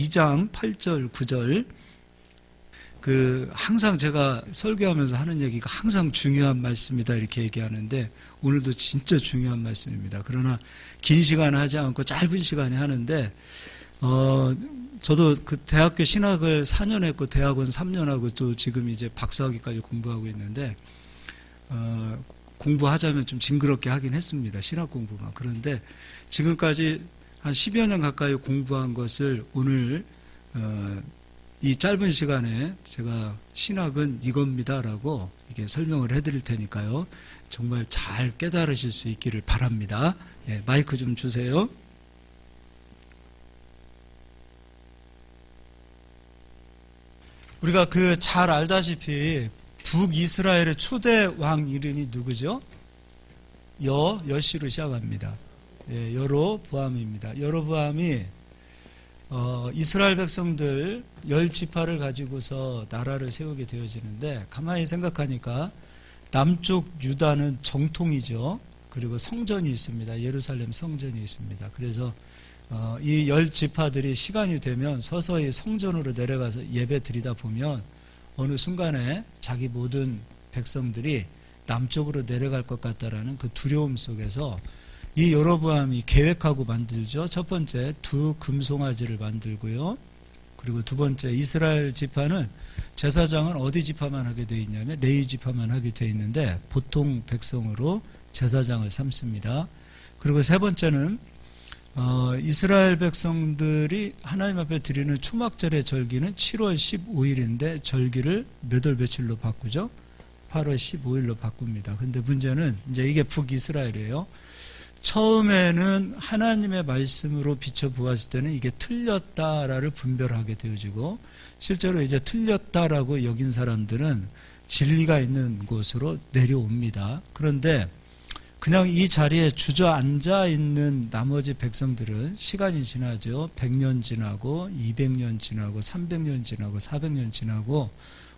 2장 8절 9절 항상 제가 설교하면서 하는 얘기가 항상 중요한 말씀이다 이렇게 얘기하는데 오늘도 진짜 중요한 말씀입니다. 그러나 긴 시간 하지 않고 짧은 시간에 하는데 저도 그 대학교 신학을 4년 했고 대학원 3년 하고 또 지금 이제 박사학위까지 공부하고 있는데 공부하자면 좀 징그럽게 하긴 했습니다. 신학 공부만. 그런데 지금까지 한 10여 년 가까이 공부한 것을 오늘 이 짧은 시간에 제가 신학은 이겁니다라고 이게 설명을 해드릴 테니까요. 정말 잘 깨달으실 수 있기를 바랍니다. 예, 마이크 좀 주세요. 우리가 잘 알다시피 북이스라엘의 초대 왕 이름이 누구죠? 여시로 시작합니다. 예, 여로보암입니다. 여로보암이 이스라엘 백성들 10지파를 가지고서 나라를 세우게 되어지는데 가만히 생각하니까 남쪽 유다는 정통이죠. 그리고 성전이 있습니다. 예루살렘 성전이 있습니다. 그래서 이 10지파들이 시간이 되면 서서히 성전으로 내려가서 예배 드리다 보면 어느 순간에 자기 모든 백성들이 남쪽으로 내려갈 것 같다라는 그 두려움 속에서 이 여로보암이 계획하고 만들죠. 첫 번째 2 금송아지를 만들고요. 그리고 두 번째 이스라엘 지파는 제사장은 어디 지파만 하게 되어 있냐면 레위 지파만 하게 되어 있는데 보통 백성으로 제사장을 삼습니다. 그리고 세 번째는 이스라엘 백성들이 하나님 앞에 드리는 초막절의 절기는 7월 15일인데 절기를 몇 월 며칠로 바꾸죠? 8월 15일로 바꿉니다. 근데 문제는 이제 이게 북이스라엘이에요. 처음에는 하나님의 말씀으로 비춰보았을 때는 이게 틀렸다를 분별하게 되어지고 실제로 이제 틀렸다라고 여긴 사람들은 진리가 있는 곳으로 내려옵니다. 그런데 그냥 이 자리에 주저앉아 있는 나머지 백성들은 시간이 지나죠. 100년 지나고 200년 지나고 300년 지나고 400년 지나고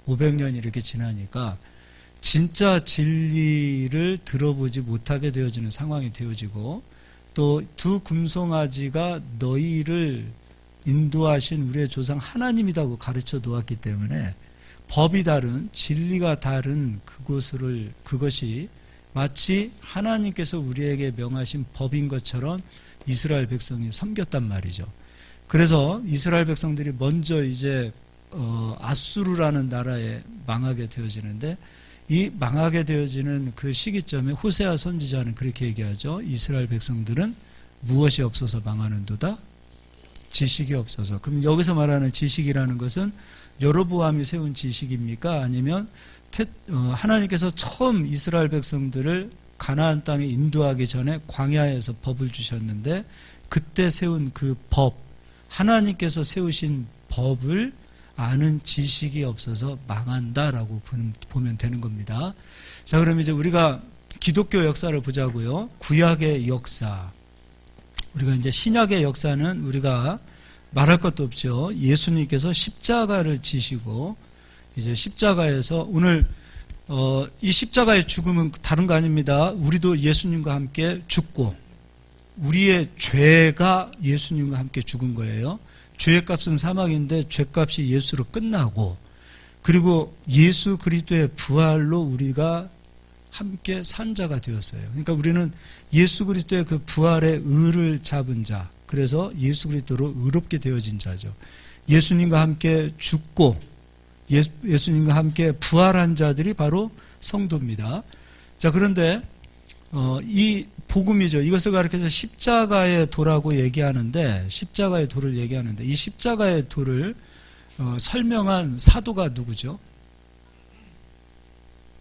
500년 이렇게 지나니까 진짜 진리를 들어보지 못하게 되어지는 상황이 되어지고 또 2 금송아지가 너희를 인도하신 우리의 조상 하나님이라고 가르쳐 놓았기 때문에 법이 다른 진리가 다른 그것이 마치 하나님께서 우리에게 명하신 법인 것처럼 이스라엘 백성이 섬겼단 말이죠. 그래서 이스라엘 백성들이 먼저 이제 아수르라는 나라에 망하게 되어지는데 이 망하게 되어지는 그 시기점에 호세아 선지자는 그렇게 얘기하죠. 이스라엘 백성들은 무엇이 없어서 망하는도다? 지식이 없어서. 그럼 여기서 말하는 지식이라는 것은 여로보암이 세운 지식입니까? 아니면 하나님께서 처음 이스라엘 백성들을 가나안 땅에 인도하기 전에 광야에서 법을 주셨는데 그때 세운 그 법, 하나님께서 세우신 법을 아는 지식이 없어서 망한다라고 보면 되는 겁니다. 자, 그럼 이제 우리가 기독교 역사를 보자고요. 구약의 역사. 우리가 이제 신약의 역사는 우리가 말할 것도 없죠. 예수님께서 십자가를 지시고 이제 십자가에서 오늘 이 십자가의 죽음은 다른 거 아닙니다. 우리도 예수님과 함께 죽고 우리의 죄가 예수님과 함께 죽은 거예요. 죄의 값은 사망인데 죄값이 예수로 끝나고 그리고 예수 그리스도의 부활로 우리가 함께 산 자가 되었어요. 그러니까 우리는 예수 그리스도의 그 부활의 의를 잡은 자, 그래서 예수 그리스도로 의롭게 되어진 자죠. 예수님과 함께 죽고 예수님과 함께 부활한 자들이 바로 성도입니다. 자, 그런데 이 복음이죠. 이것을 가리켜서 십자가의 도라고 얘기하는데 십자가의 도를 얘기하는데 이 십자가의 도를 설명한 사도가 누구죠?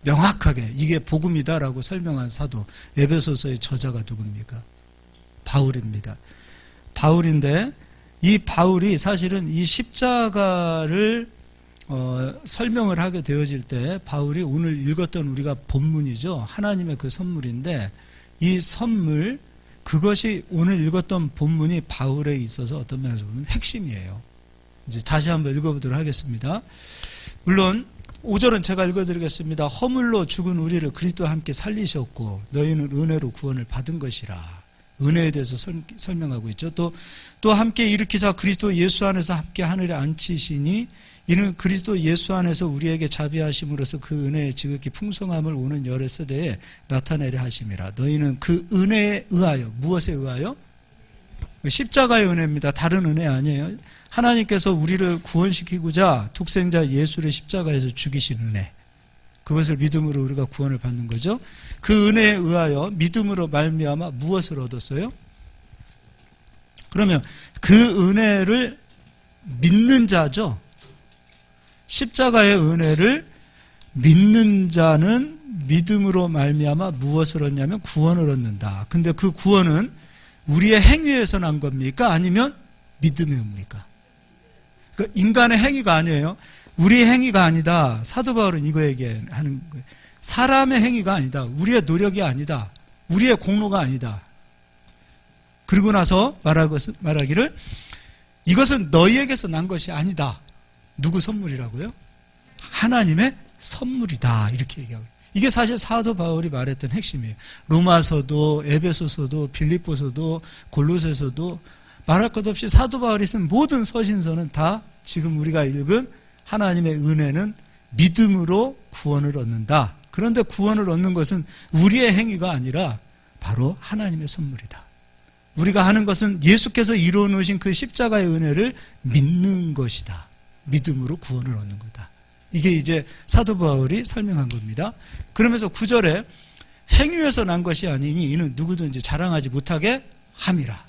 명확하게 이게 복음이다라고 설명한 사도 에베소서의 저자가 누굽니까? 바울입니다. 바울인데 이 바울이 사실은 이 십자가를 설명을 하게 되어질 때 바울이 오늘 읽었던 우리가 본문이죠. 하나님의 그 선물인데 이 선물 그것이 오늘 읽었던 본문이 바울에 있어서 어떤 면에서 보면 핵심이에요. 이제 다시 한번 읽어보도록 하겠습니다. 물론 5절은 제가 읽어드리겠습니다. 허물로 죽은 우리를 그리스도와 함께 살리셨고 너희는 은혜로 구원을 받은 것이라. 은혜에 대해서 설명하고 있죠. 또 함께 일으키사 그리스도 예수 안에서 함께 하늘에 앉히시니 이는 그리스도 예수 안에서 우리에게 자비하심으로써 그 은혜의 지극히 풍성함을 오는 여러 세대에 나타내려 하심이라. 너희는 그 은혜에 의하여, 무엇에 의하여? 십자가의 은혜입니다. 다른 은혜 아니에요. 하나님께서 우리를 구원시키고자 독생자 예수를 십자가에서 죽이신 은혜, 그것을 믿음으로 우리가 구원을 받는 거죠. 그 은혜에 의하여 믿음으로 말미암아 무엇을 얻었어요? 그러면 그 은혜를 믿는 자죠. 십자가의 은혜를 믿는 자는 믿음으로 말미암아 무엇을 얻냐면 구원을 얻는다. 근데 그 구원은 우리의 행위에서 난 겁니까? 아니면 믿음의 겁니까? 그러니까 인간의 행위가 아니에요. 우리의 행위가 아니다. 사도 바울은 이거 얘기하는 거예요. 사람의 행위가 아니다. 우리의 노력이 아니다. 우리의 공로가 아니다. 그리고 나서 말하기를 이것은 너희에게서 난 것이 아니다. 누구 선물이라고요? 하나님의 선물이다. 이렇게 얘기하고. 이게 사실 사도 바울이 말했던 핵심이에요. 로마서도 에베소서도 빌립보서도 골로새서도 말할 것 없이 사도 바울이 쓴 모든 서신서는 다 지금 우리가 읽은 하나님의 은혜는 믿음으로 구원을 얻는다. 그런데 구원을 얻는 것은 우리의 행위가 아니라 바로 하나님의 선물이다. 우리가 하는 것은 예수께서 이루어 놓으신 그 십자가의 은혜를 믿는 것이다. 믿음으로 구원을 얻는 거다. 이게 이제 사도 바울이 설명한 겁니다. 그러면서 9절에 행위에서 난 것이 아니니 이는 누구든지 자랑하지 못하게 함이라.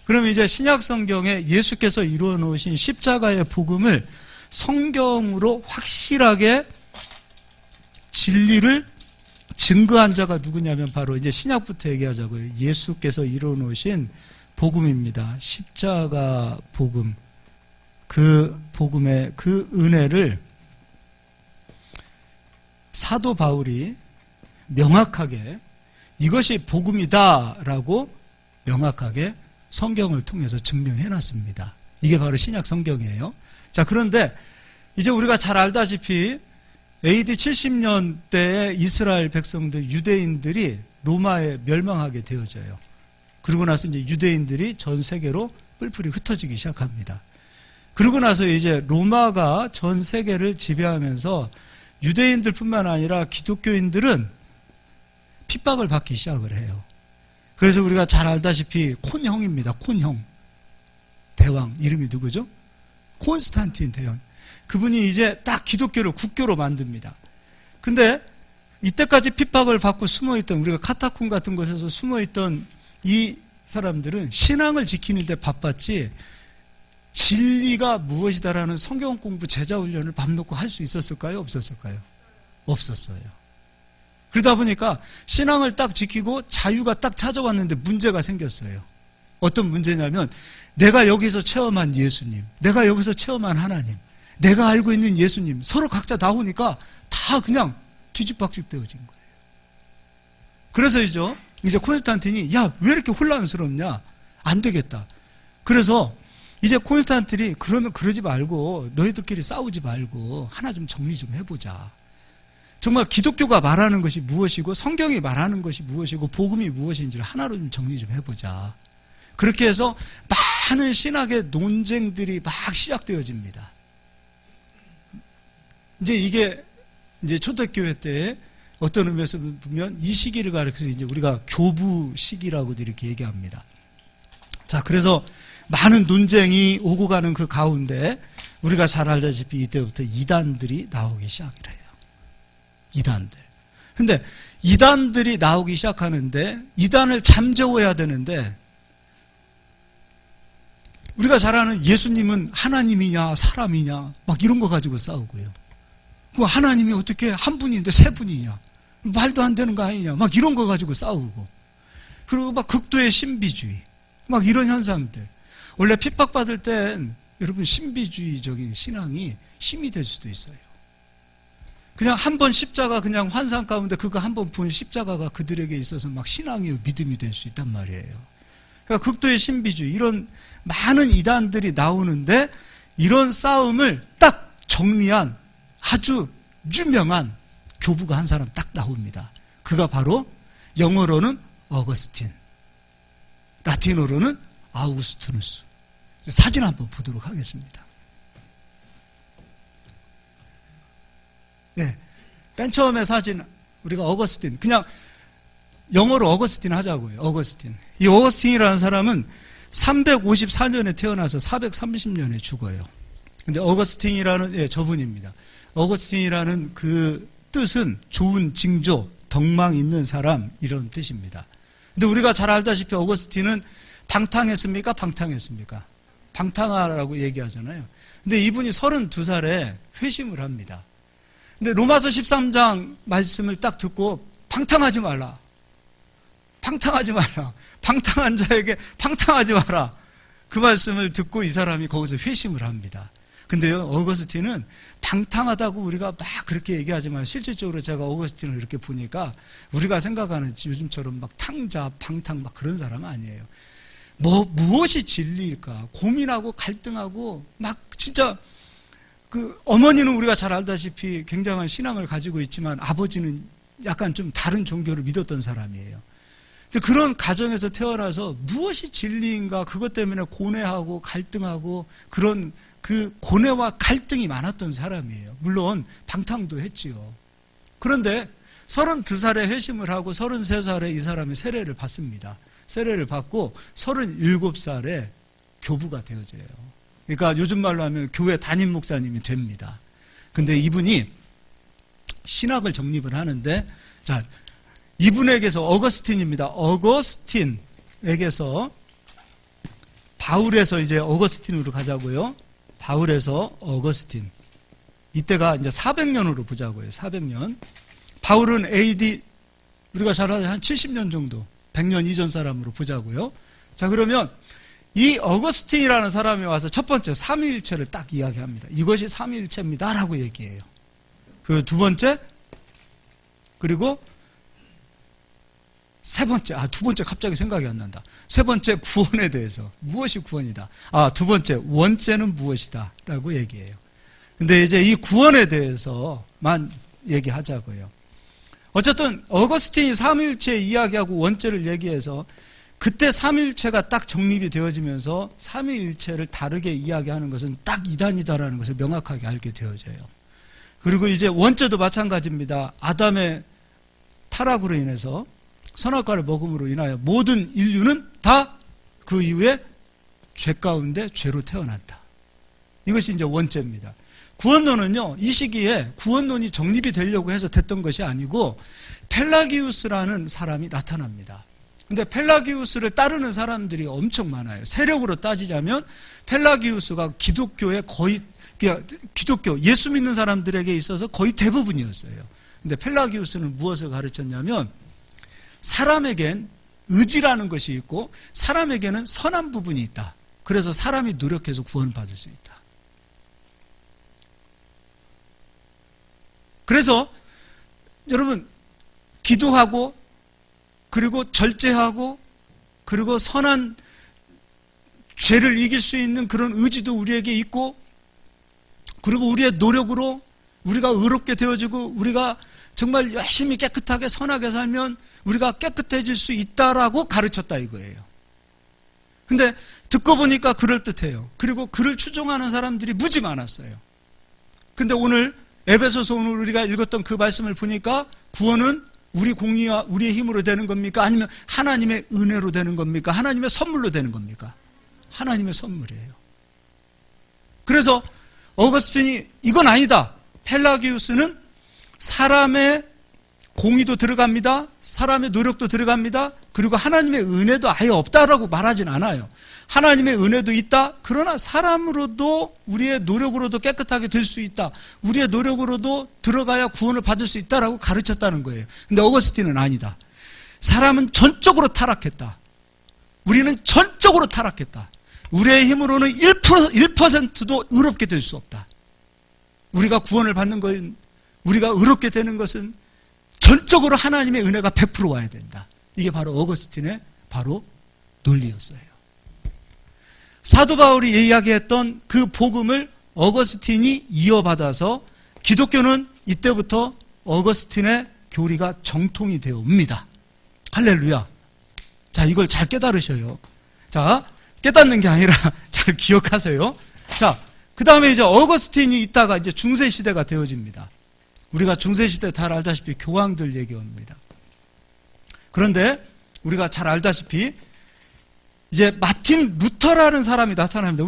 그러면 이제 신약 성경에 예수께서 이루어 놓으신 십자가의 복음을 성경으로 확실하게 진리를 증거한 자가 누구냐면 바로 이제 신약부터 얘기하자고요. 예수께서 이루어 놓으신 복음입니다. 십자가 복음. 그 복음의 그 은혜를 사도 바울이 명확하게 이것이 복음이다라고 명확하게 성경을 통해서 증명해 놨습니다. 이게 바로 신약 성경이에요. 자, 그런데 이제 우리가 잘 알다시피 AD 70년대에 이스라엘 백성들, 유대인들이 로마에 멸망하게 되어져요. 그러고 나서 이제 유대인들이 전 세계로 뿔뿔이 흩어지기 시작합니다. 그러고 나서 이제 로마가 전 세계를 지배하면서 유대인들뿐만 아니라 기독교인들은 핍박을 받기 시작을 해요. 그래서 우리가 잘 알다시피 콘형입니다. 콘형. 대왕. 이름이 누구죠? 콘스탄틴 대왕. 그분이 이제 딱 기독교를 국교로 만듭니다. 근데 이때까지 핍박을 받고 숨어있던, 우리가 카타콤 같은 곳에서 숨어있던 이 사람들은 신앙을 지키는 데 바빴지 진리가 무엇이다라는 성경 공부 제자 훈련을 밥 놓고 할 수 있었을까요? 없었을까요? 없었어요. 그러다 보니까 신앙을 딱 지키고 자유가 딱 찾아왔는데 문제가 생겼어요. 어떤 문제냐면 내가 여기서 체험한 예수님, 내가 여기서 체험한 하나님, 내가 알고 있는 예수님 서로 각자 나오니까 다 그냥 뒤집박죽 되어진 거예요. 그래서 이제 콘스탄틴이 야, 왜 이렇게 혼란스럽냐? 안 되겠다. 그래서 이제 콘스탄틴이 그러면 그러지 말고 너희들끼리 싸우지 말고 하나 좀 정리 좀 해보자. 정말 기독교가 말하는 것이 무엇이고 성경이 말하는 것이 무엇이고 복음이 무엇인지를 하나로 좀 정리 좀 해보자. 그렇게 해서 많은 신학의 논쟁들이 막 시작되어집니다. 이제 이게 이제 초대교회 때 어떤 의미에서 보면 이 시기를 가리켜서 이제 우리가 교부 시기라고도 이렇게 얘기합니다. 자, 그래서 많은 논쟁이 오고 가는 그 가운데 우리가 잘 알다시피 이때부터 이단들이 나오기 시작을 해요. 이단들. 근데 이단들이 나오기 시작하는데 이단을 잠재워야 되는데 우리가 잘 아는 예수님은 하나님이냐 사람이냐 막 이런 거 가지고 싸우고요. 그 하나님이 어떻게 한 분인데 세 분이냐 말도 안 되는 거 아니냐 막 이런 거 가지고 싸우고 그리고 막 극도의 신비주의 막 이런 현상들. 원래 핍박받을 땐 여러분 신비주의적인 신앙이 힘이 될 수도 있어요. 그냥 한 번 십자가 그냥 환상 가운데 그거 한 번 본 십자가가 그들에게 있어서 막 신앙이요 믿음이 될 수 있단 말이에요. 그러니까 극도의 신비주의 이런 많은 이단들이 나오는데 이런 싸움을 딱 정리한 아주 유명한 교부가 한 사람 딱 나옵니다. 그가 바로 영어로는 어거스틴. 라틴어로는 아우구스티누스. 사진 한번 보도록 하겠습니다. 네, 맨 처음에 사진 우리가 어거스틴, 그냥 영어로 어거스틴 하자고요. 어거스틴. 이 어거스틴이라는 사람은 354년에 태어나서 430년에 죽어요. 근데 어거스틴이라는 저분입니다. 어거스틴이라는 그 뜻은 좋은 징조, 덕망 있는 사람 이런 뜻입니다. 근데 우리가 잘 알다시피 어거스틴은 방탕했습니까? 방탕했습니까? 방탕하라고 얘기하잖아요. 근데 이분이 32살에 회심을 합니다. 근데 로마서 13장 말씀을 딱 듣고 방탕하지 말라. 방탕하지 말라. 방탕한 자에게 방탕하지 마라. 그 말씀을 듣고 이 사람이 거기서 회심을 합니다. 근데요, 어거스틴은 방탕하다고 우리가 막 그렇게 얘기하지만 실질적으로 제가 어거스틴을 이렇게 보니까 우리가 생각하는 요즘처럼 막 탕자, 방탕 막 그런 사람은 아니에요. 무엇이 진리일까? 고민하고 갈등하고 막 진짜 그 어머니는 우리가 잘 알다시피 굉장한 신앙을 가지고 있지만 아버지는 약간 좀 다른 종교를 믿었던 사람이에요. 근데 그런 가정에서 태어나서 무엇이 진리인가 그것 때문에 고뇌하고 갈등하고 그런 그 고뇌와 갈등이 많았던 사람이에요. 물론 방탕도 했지요. 그런데 32살에 회심을 하고 33살에 이 사람이 세례를 받습니다. 세례를 받고 37살에 교부가 되어져요. 그러니까 요즘 말로 하면 교회 담임 목사님이 됩니다. 근데 이분이 신학을 정립을 하는데, 자, 이분에게서 어거스틴입니다. 어거스틴에게서 바울에서 이제 어거스틴으로 가자고요. 바울에서 어거스틴. 이때가 이제 400년으로 보자고요. 400년. 바울은 AD 우리가 잘 아는 한 70년 정도, 100년 이전 사람으로 보자고요. 자, 그러면 이 어거스틴이라는 사람이 와서 첫 번째 삼위일체를 딱 이야기합니다. 이것이 삼위일체입니다라고 얘기해요. 그 두 번째, 그리고 세 번째, 두 번째 갑자기 생각이 안 난다. 세 번째 구원에 대해서 무엇이 구원이다. 두 번째 원죄는 무엇이다 라고 얘기해요. 근데 이제 이 구원에 대해서만 얘기하자고요. 어쨌든 어거스틴이 삼위일체 이야기하고 원죄를 얘기해서 그때 삼위일체가 딱 정립이 되어지면서 삼위일체를 다르게 이야기하는 것은 딱 이단이다라는 것을 명확하게 알게 되어져요. 그리고 이제 원죄도 마찬가지입니다. 아담의 타락으로 인해서 선악과를 먹음으로 인하여 모든 인류는 다 그 이후에 죄 가운데 죄로 태어났다. 이것이 이제 원죄입니다. 구원론은요, 이 시기에 구원론이 정립이 되려고 해서 됐던 것이 아니고 펠라기우스라는 사람이 나타납니다. 근데 펠라기우스를 따르는 사람들이 엄청 많아요. 세력으로 따지자면 펠라기우스가 기독교의 거의, 기독교, 예수 믿는 사람들에게 있어서 거의 대부분이었어요. 근데 펠라기우스는 무엇을 가르쳤냐면 사람에겐 의지라는 것이 있고 사람에게는 선한 부분이 있다. 그래서 사람이 노력해서 구원받을 수 있다. 그래서 여러분 기도하고 그리고 절제하고 그리고 선한 죄를 이길 수 있는 그런 의지도 우리에게 있고 그리고 우리의 노력으로 우리가 의롭게 되어지고 우리가 정말 열심히 깨끗하게 선하게 살면 우리가 깨끗해질 수 있다라고 가르쳤다 이거예요. 근데 듣고 보니까 그럴듯해요. 그리고 그를 추종하는 사람들이 무지 많았어요. 근데 오늘 에베소서 오늘 우리가 읽었던 그 말씀을 보니까 구원은 우리 공의와 우리의 힘으로 되는 겁니까? 아니면 하나님의 은혜로 되는 겁니까? 하나님의 선물로 되는 겁니까? 하나님의 선물이에요. 그래서 어거스틴이 이건 아니다. 펠라기우스는 사람의 공의도 들어갑니다. 사람의 노력도 들어갑니다. 그리고 하나님의 은혜도 아예 없다라고 말하진 않아요. 하나님의 은혜도 있다. 그러나 사람으로도 우리의 노력으로도 깨끗하게 될 수 있다. 우리의 노력으로도 들어가야 구원을 받을 수 있다라고 가르쳤다는 거예요. 근데 어거스틴은 아니다. 사람은 전적으로 타락했다. 우리는 전적으로 타락했다. 우리의 힘으로는 1%도 의롭게 될 수 없다. 우리가 구원을 받는 것은 우리가 의롭게 되는 것은 전적으로 하나님의 은혜가 100% 와야 된다. 이게 바로 어거스틴의 바로 논리였어요. 사도 바울이 이야기했던 그 복음을 어거스틴이 이어받아서 기독교는 이때부터 어거스틴의 교리가 정통이 되어 옵니다. 할렐루야. 자, 이걸 잘 깨달으셔요. 자, 깨닫는 게 아니라 잘 기억하세요. 자, 그 다음에 이제 어거스틴이 있다가 이제 중세시대가 되어집니다. 우리가 중세시대 잘 알다시피 교황들 얘기합니다. 그런데 우리가 잘 알다시피 이제 마틴 루터라는 사람이 나타납니다.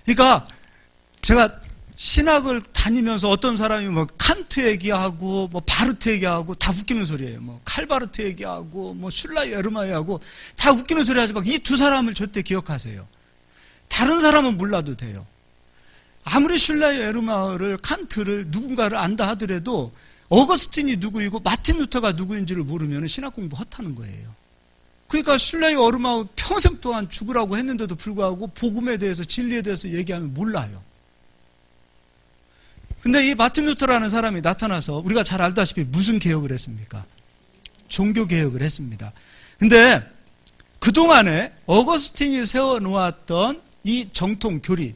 그러니까 제가 신학을 다니면서 어떤 사람이 뭐 칸트 얘기하고 뭐 바르트 얘기하고 다 웃기는 소리예요. 뭐 칼바르트 얘기하고 뭐 슐라이 에르마이하고 다 웃기는 소리 하지만 이 두 사람을 절대 기억하세요. 다른 사람은 몰라도 돼요. 아무리 슐라이 에르마이를 칸트를 누군가를 안다 하더라도 어거스틴이 누구이고 마틴 루터가 누구인지를 모르면 신학 공부 헛하는 거예요. 그러니까 슐라이 에르마이 평생 동안 죽으라고 했는데도 불구하고 복음에 대해서 진리에 대해서 얘기하면 몰라요. 근데 이 마틴 루터라는 사람이 나타나서 우리가 잘 알다시피 무슨 개혁을 했습니까? 종교 개혁을 했습니다. 근데 그동안에 어거스틴이 세워놓았던 이 정통 교리,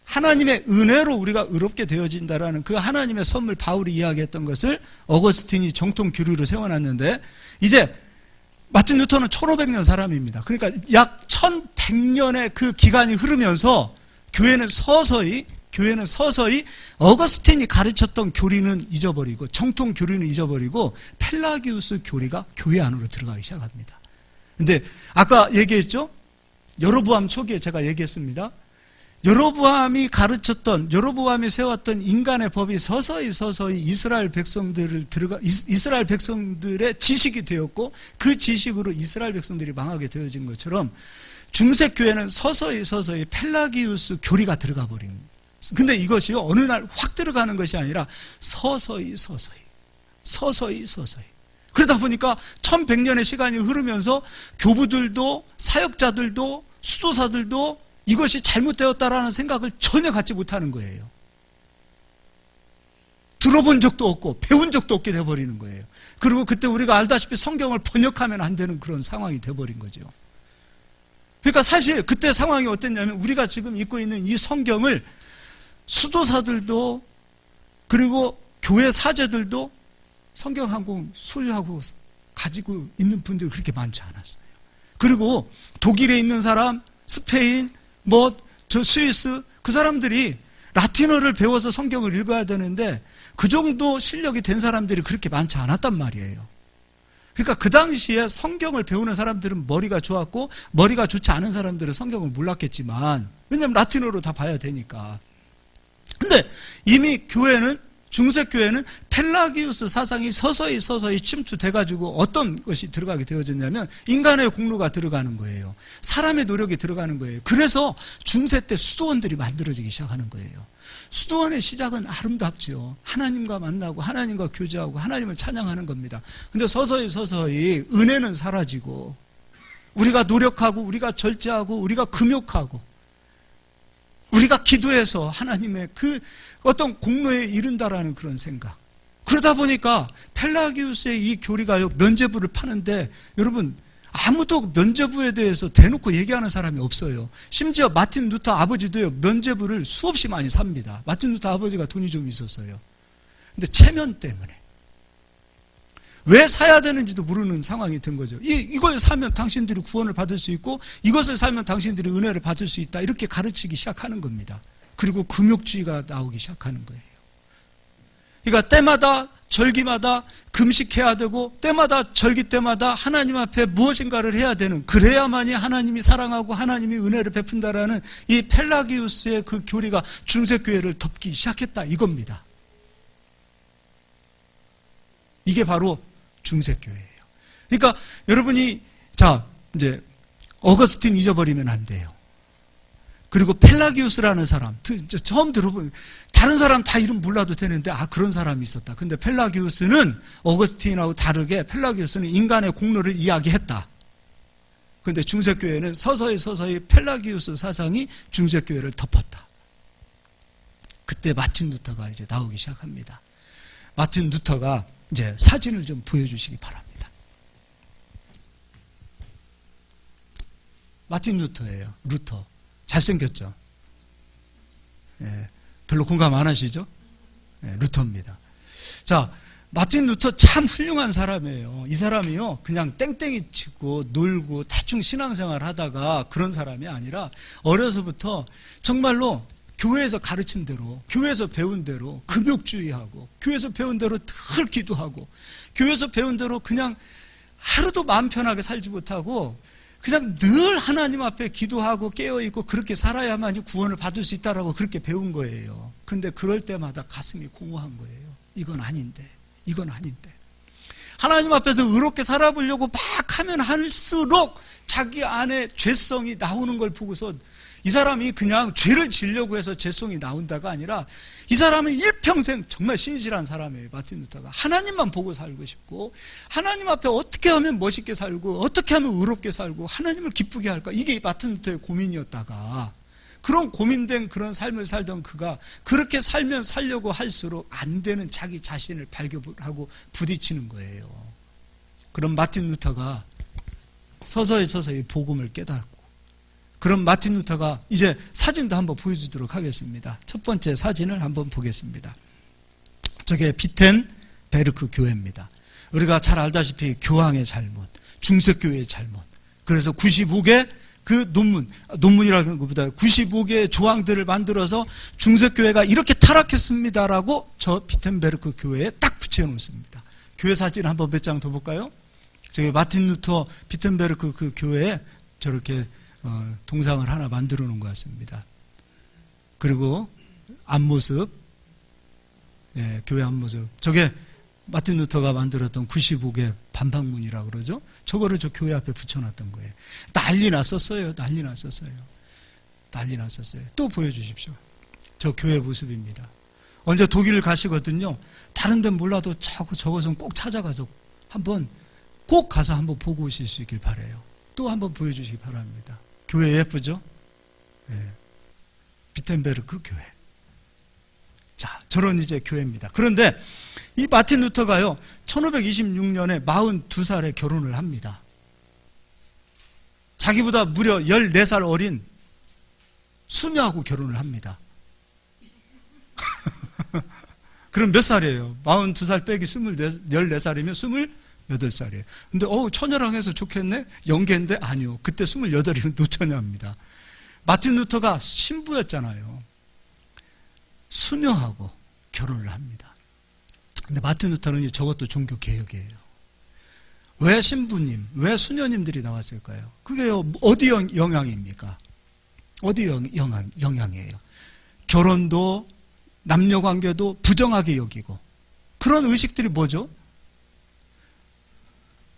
하나님의 은혜로 우리가 의롭게 되어진다라는 그 하나님의 선물 바울이 이야기했던 것을 어거스틴이 정통 교리로 세워놨는데, 이제 마틴 루터는 1500년 사람입니다. 그러니까 약 1100년의 그 기간이 흐르면서 교회는 서서히 어거스틴이 가르쳤던 교리는 잊어버리고 정통 교리는 잊어버리고 펠라기우스 교리가 교회 안으로 들어가기 시작합니다. 근데 아까 얘기했죠? 여로보암 초기에 제가 얘기했습니다. 여로보암이 세웠던 인간의 법이 서서히 이스라엘 백성들의 지식이 되었고 그 지식으로 이스라엘 백성들이 망하게 되어진 것처럼 중세교회는 서서히 펠라기우스 교리가 들어가 버린 거예요. 근데 이것이 어느 날 확 들어가는 것이 아니라 서서히 그러다 보니까 1100년의 시간이 흐르면서 교부들도 사역자들도 수도사들도 이것이 잘못되었다라는 생각을 전혀 갖지 못하는 거예요. 들어본 적도 없고 배운 적도 없게 돼버리는 거예요. 그리고 그때 우리가 알다시피 성경을 번역하면 안 되는 그런 상황이 돼버린 거죠. 그러니까 사실 그때 상황이 어땠냐면 우리가 지금 읽고 있는 이 성경을 수도사들도 그리고 교회 사제들도 성경 한 권 소유하고 가지고 있는 분들이 그렇게 많지 않았어요. 그리고 독일에 있는 사람, 스페인, 스위스 그 사람들이 라틴어를 배워서 성경을 읽어야 되는데 그 정도 실력이 된 사람들이 그렇게 많지 않았단 말이에요. 그러니까 그 당시에 성경을 배우는 사람들은 머리가 좋았고 머리가 좋지 않은 사람들은 성경을 몰랐겠지만 왜냐하면 라틴어로 다 봐야 되니까. 근데 이미 중세교회는 펠라기우스 사상이 서서히 침투돼가지고 어떤 것이 들어가게 되어졌냐면 인간의 공로가 들어가는 거예요. 사람의 노력이 들어가는 거예요. 그래서 중세 때 수도원들이 만들어지기 시작하는 거예요. 수도원의 시작은 아름답지요. 하나님과 만나고 하나님과 교제하고 하나님을 찬양하는 겁니다. 근데 서서히 은혜는 사라지고 우리가 노력하고 우리가 절제하고 우리가 금욕하고 우리가 기도해서 하나님의 그 어떤 공로에 이른다라는 그런 생각. 그러다 보니까 펠라기우스의 이 교리가요, 면죄부를 파는데 여러분 아무도 면죄부에 대해서 대놓고 얘기하는 사람이 없어요. 심지어 마틴 루터 아버지도요, 면죄부를 수없이 많이 삽니다. 마틴 루터 아버지가 돈이 좀 있었어요. 근데 체면 때문에. 왜 사야 되는지도 모르는 상황이 된 거죠. 이걸 사면 당신들이 구원을 받을 수 있고 이것을 사면 당신들이 은혜를 받을 수 있다. 이렇게 가르치기 시작하는 겁니다. 그리고 금욕주의가 나오기 시작하는 거예요. 그러니까 때마다 절기마다 금식해야 되고 때마다 절기 때마다 하나님 앞에 무엇인가를 해야 되는, 그래야만이 하나님이 사랑하고 하나님이 은혜를 베푼다라는 이 펠라기우스의 그 교리가 중세교회를 덮기 시작했다 이겁니다. 이게 바로 중세교회예요. 그러니까 여러분이 이제 어거스틴 잊어버리면 안 돼요. 그리고 펠라기우스라는 사람, 처음 들어본, 다른 사람 다 이름 몰라도 되는데 그런 사람이 있었다. 근데 펠라기우스는 어거스틴하고 다르게 펠라기우스는 인간의 공로를 이야기했다. 근데 중세교회는 서서히 펠라기우스 사상이 중세교회를 덮었다. 그때 마틴 루터가 이제 나오기 시작합니다. 마틴 루터가 이제 사진을 좀 보여주시기 바랍니다. 마틴 루터예요. 루터. 잘생겼죠? 예, 별로 공감 안 하시죠? 예, 루터입니다. 자, 마틴 루터 참 훌륭한 사람이에요. 이 사람이요, 그냥 땡땡이 치고 놀고 대충 신앙생활 하다가 그런 사람이 아니라 어려서부터 정말로 교회에서 가르친 대로, 교회에서 배운 대로 금욕주의하고, 교회에서 배운 대로 늘 기도하고, 교회에서 배운 대로 그냥 하루도 마음 편하게 살지 못하고 그냥 늘 하나님 앞에 기도하고 깨어있고 그렇게 살아야만이 구원을 받을 수 있다라고 그렇게 배운 거예요. 그런데 그럴 때마다 가슴이 공허한 거예요. 이건 아닌데. 하나님 앞에서 의롭게 살아보려고 막 하면 할수록 자기 안에 죄성이 나오는 걸 보고서 이 사람이 그냥 죄를 지려고 해서 죄성이 나온다가 아니라 이 사람은 일평생 정말 신실한 사람이에요. 마틴 루터가 하나님만 보고 살고 싶고, 하나님 앞에 어떻게 하면 멋있게 살고 어떻게 하면 의롭게 살고 하나님을 기쁘게 할까, 이게 마틴 루터의 고민이었다가, 그런 고민된 그런 삶을 살던 그가 그렇게 살면 살려고 할수록 안 되는 자기 자신을 발견하고 부딪히는 거예요. 그런 마틴 루터가 서서히 복음을 깨닫고, 그럼 마틴 루터가 이제 사진도 한번 보여주도록 하겠습니다. 첫 번째 사진을 한번 보겠습니다. 저게 비텐베르크 교회입니다. 우리가 잘 알다시피 교황의 잘못, 중세교회의 잘못, 그래서 95개 그 논문이라는 것보다 95개의 조항들을 만들어서 중세교회가 이렇게 타락했습니다라고 저 비텐베르크 교회에 딱 붙여놓습니다. 교회 사진 한번 몇 장 더 볼까요? 저기 마틴 루터 비텐베르크 그 교회에 저렇게 동상을 하나 만들어 놓은 것 같습니다. 그리고 앞모습, 예, 교회 앞모습. 저게 마틴 루터가 만들었던 95개 반박문이라고 그러죠. 저거를 저 교회 앞에 붙여놨던 거예요. 난리 났었어요. 또 보여주십시오. 저 교회 모습입니다. 언제 독일 가시거든요. 다른 데는 몰라도 저것은 꼭 찾아가서 꼭 가서 한번 보고 오실 수 있길 바라요. 또 한번 보여주시기 바랍니다. 교회 예쁘죠? 네. 비텐베르크 교회. 자, 저런 이제 교회입니다. 그런데 이 마틴 루터가요, 1526년에 42살에 결혼을 합니다. 자기보다 무려 14살 어린 수녀하고 결혼을 합니다. 그럼 몇 살이에요? 42살 빼기 14살이면 28살이에요. 근데 처녀랑 해서 좋겠네? 영계인데 아니요. 그때 28이면 노처녀입니다. 마틴 루터가 신부였잖아요. 수녀하고 결혼을 합니다. 근데 마틴 루터는 저것도 종교개혁이에요. 왜 신부님, 왜 수녀님들이 나왔을까요? 그게 어디 영향입니까? 어디 영향이에요? 결혼도 남녀관계도 부정하게 여기고, 그런 의식들이 뭐죠?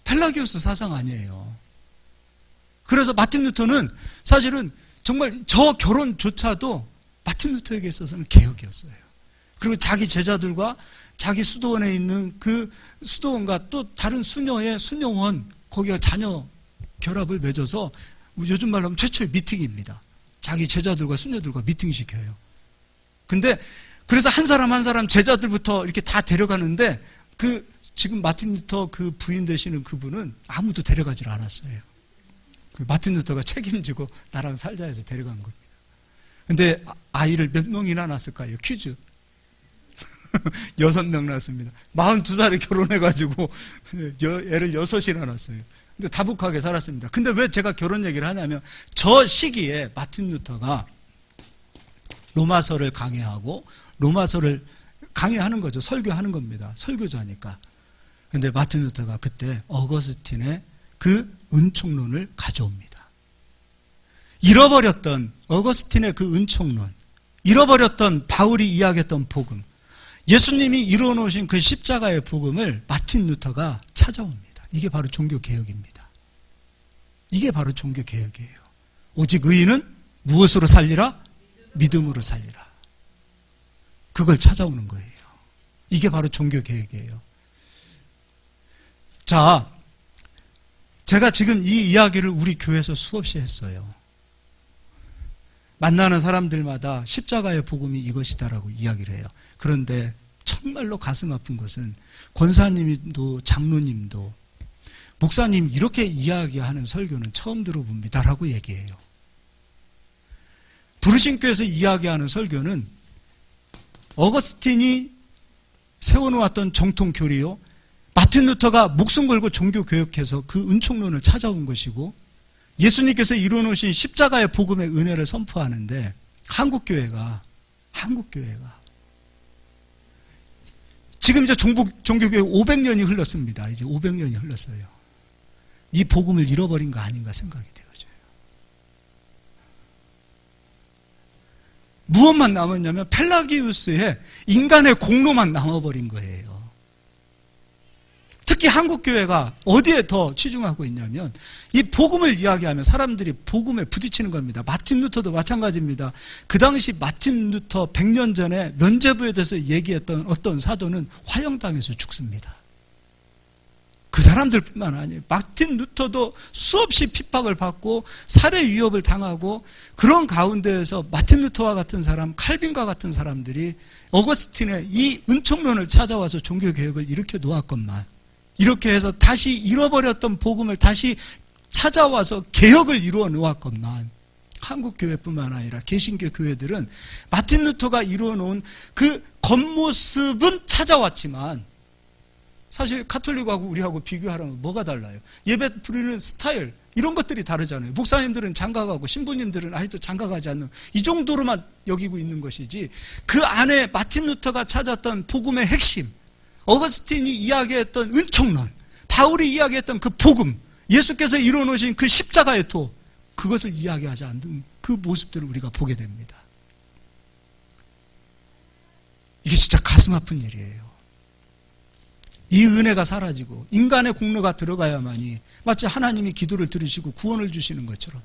펠라기우스 사상 아니에요. 그래서 마틴 루터는 사실은 정말 저 결혼조차도 마틴 루터에게 있어서는 개혁이었어요. 그리고 자기 제자들과 자기 수도원에 있는 그 수도원과 또 다른 수녀의 수녀원, 거기가 자녀 결합을 맺어서 요즘 말로 하면 최초의 미팅입니다. 자기 제자들과 수녀들과 미팅시켜요. 근데 그래서 한 사람 제자들부터 이렇게 다 데려가는데, 지금 마틴 루터 그 부인 되시는 그분은 아무도 데려가질 않았어요. 마틴 루터가 책임지고 나랑 살자 해서 데려간 겁니다. 근데 아이를 몇 명이나 낳았을까요? 퀴즈. 6명 낳았습니다. 42살에 결혼해가지고 애를 6이나 낳았어요. 근데 다복하게 살았습니다. 근데 왜 제가 결혼 얘기를 하냐면, 저 시기에 마틴 루터가 로마서를 강해하고, 로마서를 강해하는 거죠. 설교하는 겁니다. 설교자니까. 근데 마틴 루터가 그때 어거스틴의 그 은총론을 가져옵니다. 잃어버렸던 어거스틴의 그 은총론, 잃어버렸던 바울이 이야기했던 복음, 예수님이 이루어놓으신 그 십자가의 복음을 마틴 루터가 찾아옵니다. 이게 바로 종교개혁입니다. 이게 바로 종교개혁이에요. 오직 의인은 무엇으로 살리라? 믿음으로 살리라. 그걸 찾아오는 거예요. 이게 바로 종교개혁이에요. 자, 제가 지금 이 이야기를 우리 교회에서 수없이 했어요. 만나는 사람들마다 십자가의 복음이 이것이다라고 이야기를 해요. 그런데 정말로 가슴 아픈 것은 권사님도 장로님도 목사님 이렇게 이야기하는 설교는 처음 들어봅니다라고 얘기해요. 부르신 교회에서 이야기하는 설교는 어거스틴이 세워놓았던 정통 교리요. 마틴 루터가 목숨 걸고 종교 교역해서 그 은총론을 찾아온 것이고, 예수님께서 이루어놓으신 십자가의 복음의 은혜를 선포하는데, 한국교회가 지금 이제 종교교육 500년이 흘렀습니다. 이제 500년이 흘렀어요. 이 복음을 잃어버린 거 아닌가 생각이 되어져요. 무엇만 남았냐면 펠라기우스의 인간의 공로만 남아버린 거예요. 특히 한국교회가 어디에 더 치중하고 있냐면 이 복음을 이야기하면 사람들이 복음에 부딪히는 겁니다. 마틴 루터도 마찬가지입니다. 그 당시 마틴 루터 100년 전에 면죄부에 대해서 얘기했던 어떤 사도는 화형당해서 죽습니다. 그 사람들뿐만 아니에요. 마틴 루터도 수없이 핍박을 받고 살해 위협을 당하고, 그런 가운데에서 마틴 루터와 같은 사람, 칼빈과 같은 사람들이 어거스틴의 이 은총론을 찾아와서 종교개혁을 일으켜 놓았건만, 이렇게 해서 다시 잃어버렸던 복음을 다시 찾아와서 개혁을 이루어 놓았건만, 한국교회뿐만 아니라 개신교 교회들은 마틴 루터가 이루어 놓은 그 겉모습은 찾아왔지만, 사실 가톨릭하고 우리하고 비교하려면 뭐가 달라요? 예배 드리는 스타일, 이런 것들이 다르잖아요. 목사님들은 장가가고 신부님들은 아직도 장가가지 않는, 이 정도로만 여기고 있는 것이지, 그 안에 마틴 루터가 찾았던 복음의 핵심, 어거스틴이 이야기했던 은총론, 바울이 이야기했던 그 복음, 예수께서 이루어놓으신 그 십자가의 도, 그것을 이야기하지 않는 그 모습들을 우리가 보게 됩니다. 이게 진짜 가슴 아픈 일이에요. 이 은혜가 사라지고 인간의 공로가 들어가야만이 마치 하나님이 기도를 들으시고 구원을 주시는 것처럼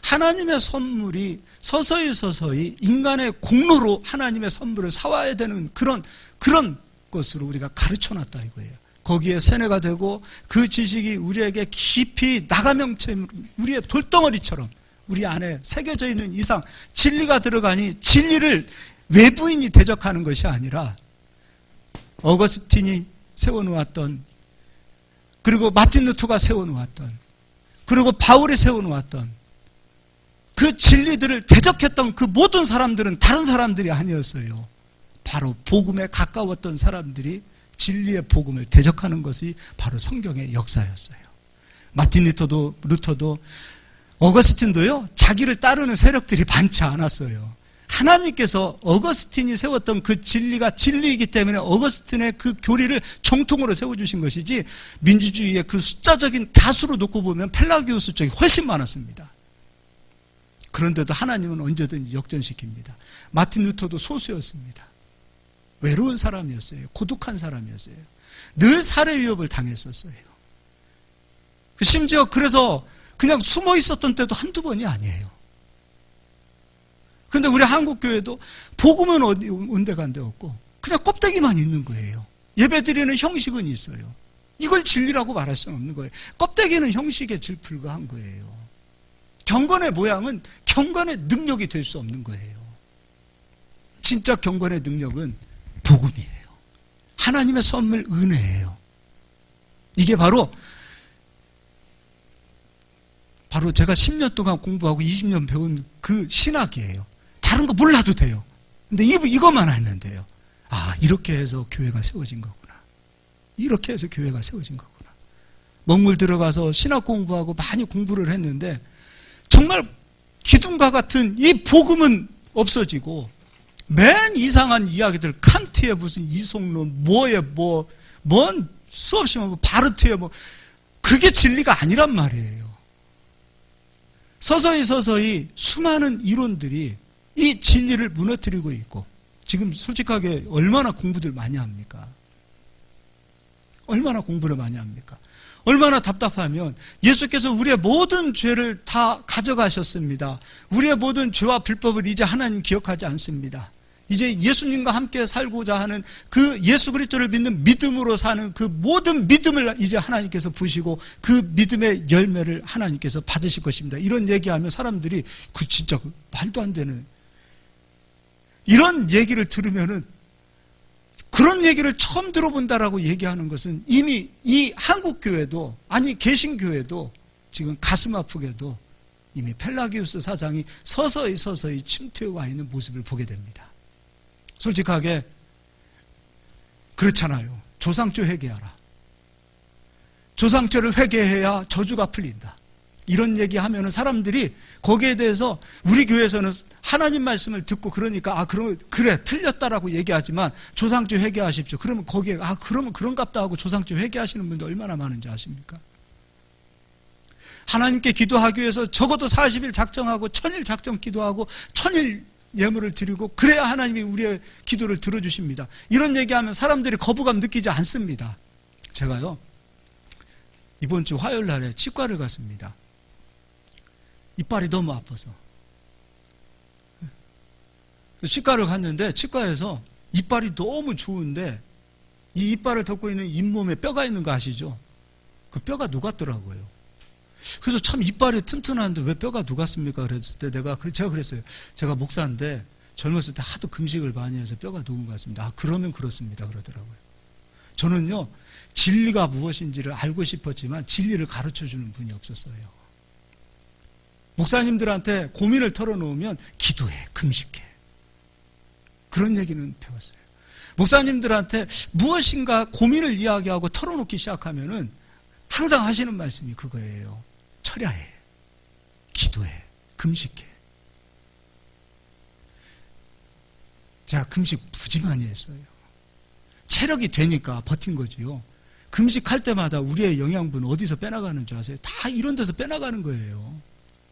하나님의 선물이 서서히 인간의 공로로 하나님의 선물을 사와야 되는 그런 것으로 우리가 가르쳐놨다 이거예요. 거기에 세뇌가 되고 그 지식이 우리에게 깊이 나가명체, 우리의 돌덩어리처럼 우리 안에 새겨져 있는 이상 진리가 들어가니 진리를 외부인이 대적하는 것이 아니라 어거스틴이 세워놓았던, 그리고 마틴 루터가 세워놓았던, 그리고 바울이 세워놓았던 그 진리들을 대적했던 그 모든 사람들은 다른 사람들이 아니었어요. 바로 복음에 가까웠던 사람들이 진리의 복음을 대적하는 것이 바로 성경의 역사였어요. 마틴 루터도 어거스틴도요, 자기를 따르는 세력들이 많지 않았어요. 하나님께서 어거스틴이 세웠던 그 진리가 진리이기 때문에 어거스틴의 그 교리를 정통으로 세워주신 것이지, 민주주의의 그 숫자적인 다수로 놓고 보면 펠라기우스 쪽이 훨씬 많았습니다. 그런데도 하나님은 언제든지 역전시킵니다. 마틴 루터도 소수였습니다. 외로운 사람이었어요. 고독한 사람이었어요. 늘 살해 위협을 당했었어요. 심지어 그래서 그냥 숨어 있었던 때도 한두 번이 아니에요. 그런데 우리 한국교회도 복음은 어디 온데간데 없고 그냥 껍데기만 있는 거예요. 예배드리는 형식은 있어요. 이걸 진리라고 말할 수는 없는 거예요. 껍데기는 형식에 불과한 거예요. 경건의 모양은 경건의 능력이 될 수 없는 거예요. 진짜 경건의 능력은 복음이에요. 하나님의 선물, 은혜예요. 이게 바로 제가 10년 동안 공부하고 20년 배운 그 신학이에요. 다른 거 몰라도 돼요. 근데 이것만 알면 돼요. 아, 이렇게 해서 교회가 세워진 거구나. 이렇게 해서 교회가 세워진 거구나. 먹물 들어가서 신학 공부하고 많이 공부를 했는데 정말 기둥과 같은 이 복음은 없어지고 맨 이상한 이야기들, 칸트의 무슨 이속론, 뭔 수없이 바르트의 그게 진리가 아니란 말이에요. 서서히 수많은 이론들이 이 진리를 무너뜨리고 있고, 지금 솔직하게 얼마나 공부들 많이 합니까? 얼마나 공부를 많이 합니까? 얼마나 답답하면 예수께서 우리의 모든 죄를 다 가져가셨습니다. 우리의 모든 죄와 불법을 이제 하나님 기억하지 않습니다. 이제 예수님과 함께 살고자 하는 그 예수 그리스도를 믿는 믿음으로 사는 그 모든 믿음을 이제 하나님께서 보시고 그 믿음의 열매를 하나님께서 받으실 것입니다. 이런 얘기하면 사람들이 그 진짜 말도 안 되는, 이런 얘기를 들으면은 그런 얘기를 처음 들어본다라고 얘기하는 것은 이미 이 한국교회도, 아니 개신교회도 지금 가슴 아프게도 이미 펠라기우스 사상이 서서히 침투해 와 있는 모습을 보게 됩니다. 솔직하게 그렇잖아요. 조상조 회개하라. 조상조를 회개해야 저주가 풀린다. 이런 얘기하면은 사람들이 거기에 대해서 우리 교회에서는 하나님 말씀을 듣고 그러니까 그래 틀렸다라고 얘기하지만 조상조 회개하십시오. 그러면 거기에 그러면 그런갑다 하고 조상조 회개하시는 분들 얼마나 많은지 아십니까? 하나님께 기도하기 위해서 적어도 40일 작정하고 1000일 작정 기도하고 1000일 예물을 드리고 그래야 하나님이 우리의 기도를 들어주십니다. 이런 얘기하면 사람들이 거부감 느끼지 않습니다. 제가요 이번 주 화요일 날에 치과를 갔습니다. 이빨이 너무 아파서 치과를 갔는데 치과에서 이빨이 너무 좋은데 이 이빨을 덮고 있는 잇몸에 뼈가 있는 거 아시죠? 그 뼈가 녹았더라고요. 그래서 참 이빨이 튼튼한데 왜 뼈가 녹았습니까? 그랬을 때 제가 그랬어요. 제가 목사인데 젊었을 때 하도 금식을 많이 해서 뼈가 녹은 것 같습니다. 그러면 그렇습니다. 그러더라고요. 저는요 진리가 무엇인지를 알고 싶었지만 진리를 가르쳐주는 분이 없었어요. 목사님들한테 고민을 털어놓으면 기도해, 금식해. 그런 얘기는 배웠어요. 목사님들한테 무엇인가 고민을 이야기하고 털어놓기 시작하면은 항상 하시는 말씀이 그거예요. 철야해, 기도해, 금식해. 제가 금식 무지 많이 했어요. 체력이 되니까 버틴 거지요. 금식할 때마다 우리의 영양분 어디서 빼나가는 줄 아세요? 다 이런 데서 빼나가는 거예요.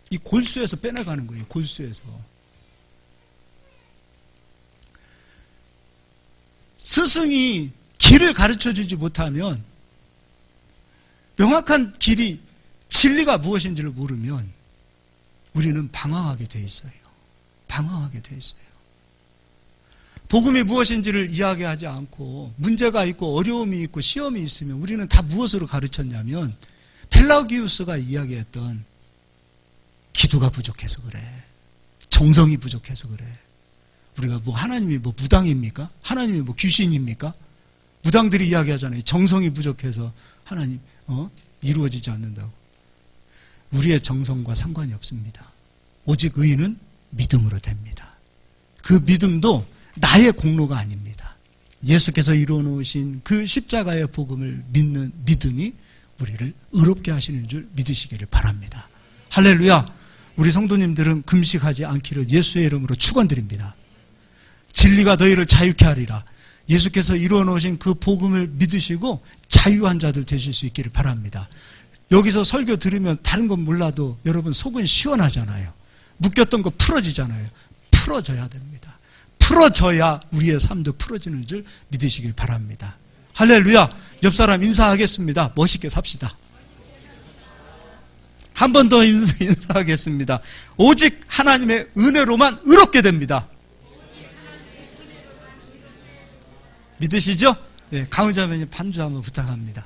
이 골수에서 빼나가는 거예요. 골수에서. 스승이 길을 가르쳐주지 못하면 명확한 길이 진리가 무엇인지를 모르면 우리는 방황하게 돼 있어요. 방황하게 돼 있어요. 복음이 무엇인지를 이야기하지 않고 문제가 있고 어려움이 있고 시험이 있으면 우리는 다 무엇으로 가르쳤냐면 펠라기우스가 이야기했던 기도가 부족해서 그래. 정성이 부족해서 그래. 우리가 하나님이 무당입니까? 하나님이 귀신입니까? 무당들이 이야기하잖아요. 정성이 부족해서 하나님 이루어지지 않는다고. 우리의 정성과 상관이 없습니다. 오직 의인은 믿음으로 됩니다. 그 믿음도 나의 공로가 아닙니다. 예수께서 이루어 놓으신 그 십자가의 복음을 믿는 믿음이 우리를 의롭게 하시는 줄 믿으시기를 바랍니다. 할렐루야. 우리 성도님들은 금식하지 않기를 예수의 이름으로 축원드립니다. 진리가 너희를 자유케 하리라. 예수께서 이루어 놓으신 그 복음을 믿으시고 자유한 자들 되실 수 있기를 바랍니다. 여기서 설교 들으면 다른 건 몰라도 여러분 속은 시원하잖아요. 묶였던 거 풀어지잖아요. 풀어져야 됩니다. 풀어져야 우리의 삶도 풀어지는 줄 믿으시길 바랍니다. 할렐루야. 옆 사람 인사하겠습니다. 멋있게 삽시다. 한 번 더 인사하겠습니다. 오직 하나님의 은혜로만 의롭게 됩니다. 믿으시죠? 네, 강의자매님 반주 한번 부탁합니다.